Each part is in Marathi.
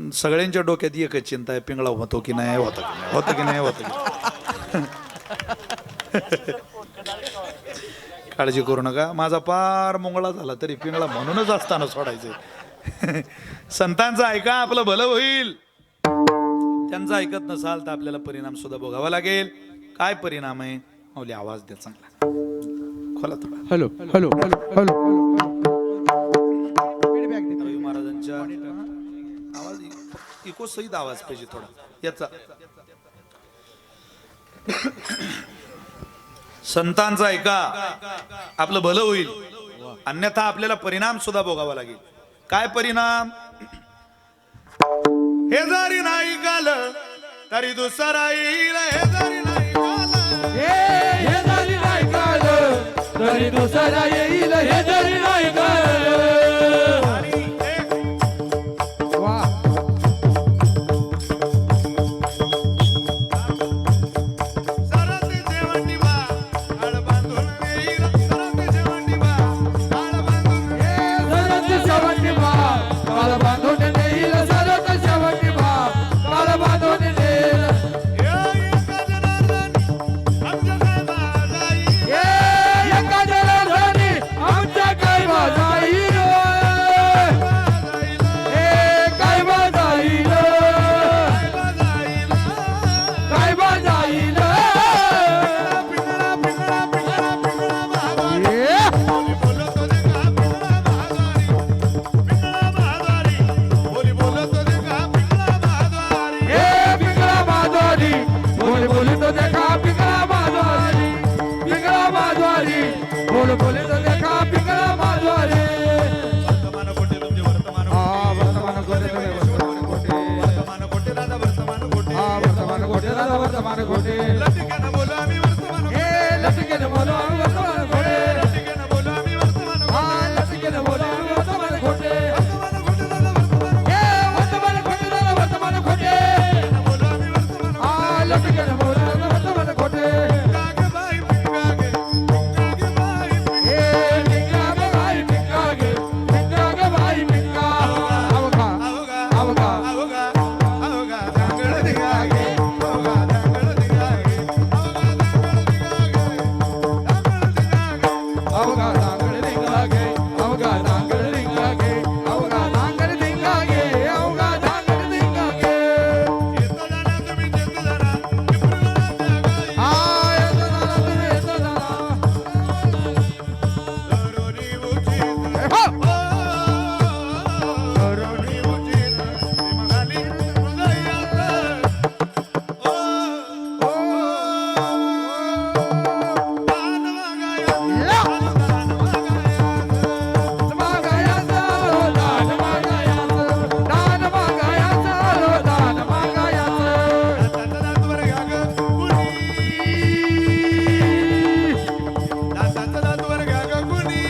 पण सगळ्यांच्या डोक्यात एकच चिंता आहे, पिंगळा होतो की नाही, होतो की नाही, होतो की नाही, होतो की नाही. काळजी करू नका, माझा पार मुंगळा झाला तरी पिंगळा म्हणूनच असताना सोडायचं. संतांचं ऐका, आपलं भलं होईल. त्यांचं ऐकत नसाल तर आपल्याला परिणाम सुद्धा भोगावा लागेल. काय परिणाम आहे? माऊली आवाज द्या चांगला, खोला थोडा. हॅलो हॅलो हॅलो रवी महाराजांच्या आवाज इको सहित आवाज पाहिजे थोडा याचा. संतांचं ऐका, आपलं भलं होईल, अन्यथा आपल्याला परिणाम सुद्धा भोगावा लागेल. काय परिणाम? हे जरी नाही गाल तरी दुसरा येईल, हे जरी नाही गाल, हे जरी नाही काल तरी दुसरा येईल, हे जरी नाही काल. वा सरते जेवणी बा आळ बांधून येईल, सरते जेवणी बा आळ बांधून येईल. सरत शेवटी बाप काल बांधून नेईल, सरत शेवटी बाप काल बांधून नेईल. एका जनार्दनी आमच्या काय वाजाईल, काय वाजाईल, काय वाजाईल. पिंगळा माधवारी बोल बोली तो देखा, पिंगळा माधवारी, पिंगळा माधवारी बोल बोली तो देखा, पिंगळा माधवारी. वर्तमान कोटे तुमचे वर्तमान हा वर्तमान कोटे, वर्तमान कोटे, वर्तमान कोटे दादा, वर्तमान कोटे. हा वर्तमान कोटे दादा, वर्तमान कोटे. लटिकानं बोलू आम्ही वर्तमान कोटे. हे लटकेने बोलो आम्ही वर्तमान कोटे, लटिकानं बोलू आम्ही वर्तमान कोटे. हा लटकेने बोलो आम्ही वर्तमान कोटे. वर्तमान कोटे दादा, वर्तमान कोटे. हे वर्तमान कोटे दादा, वर्तमान कोटे. बोलू आम्ही वर्तमान कोटे. हा लटकेने बोलो आम्ही वर्तमान कोटे. पिंगागे बाई, पिंगागे, पिंगागे बाई, हे पिंगा गे बाई पिंगा गे, पिंगा गे बाई पिंगा. अवघा अवघा, अवघा अवघा, अवघा दांगड दिगागे, अवघा दांगड दिगागे, अवघा दांगड दिगागे, दांगड दिगागे. अवघा नांगड लिंगागे, अवघा नांगड लिंगागे, अवघा नांगड लिंगागे, अवघा नांगड लिंगागे. येतो जाणा तुम्ही, येतो जाणा, विपुलाच्या गाई. हा येतो जाणा तुम्ही, येतो जाणा. दरोडी उचित, हो. दरोडी उचित, श्रीमंगाली हृदयात. ओ, दान मागाया, या. दान मागाया. दान मागायाचं, दान मागायाचं, दान मागायाचं. दाताचं दात वर घ्या गं कुणी. दाताचं दात वर घ्या गं कुणी.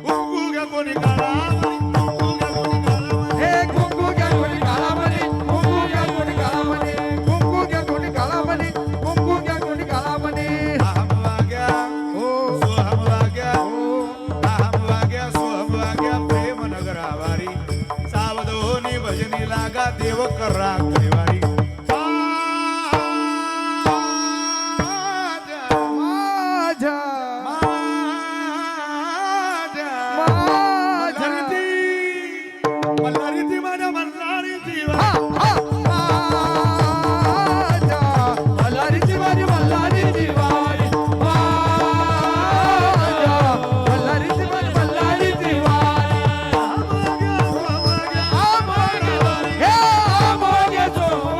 कुंकू घ्या कोणी काळा, कुंकू घ्या कोणी काळा. हे कुंकू घ्या कोणी काळा म्हणे, कुंकू घ्या कोणी काळा म्हणे, कुंकू घ्या कोणी काळा म्हणे, कुंकू घ्या कोणी काळा म्हणे. अहम वाग्या, हो सोहम वाग्या, हो अहम वाग्या, सोहम वाग्या, प्रेम नगरावारी. सावधोनी भजनी लागा, देव करा परिवारी. माझ्या मल्हारी माझ्या मल्हारी जीवा. माझ्या मल्हारीची माझी मल्हारीची वारी, माझ्या मल्हारीची माझी मल्हारीची वारी. अहम वाग्या, सोहम वाग्या, हे अमोघ सोहम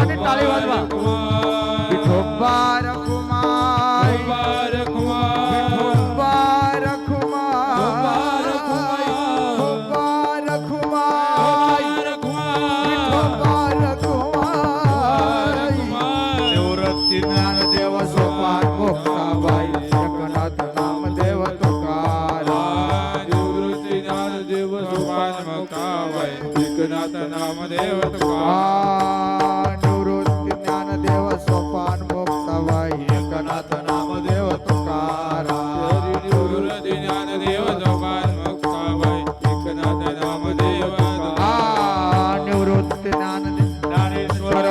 सर्वांनी टाळी वाजवा विठोबा रखुमाई विठोबा रखुमाई विठोबा रखुमाई विठोबा रखुमाई निवृत्ती ज्ञानदेव सोपान मुक्ताबाई एकनाथ नामदेव तुकाराम निवृत्ती ज्ञानदेव सोपान मुक्ताबाई एकनाथ नामदेव तुकाराम निवृत्ती ज्ञानदेव सोपान मुक्ताबाई एकनाथ नामदेव तुकाराम निवृत्ती ज्ञानदेव सोपान मुक्ताबाई एकनाथ नामदेव निवृत्ती ज्ञानदेव ज्ञानेश्वर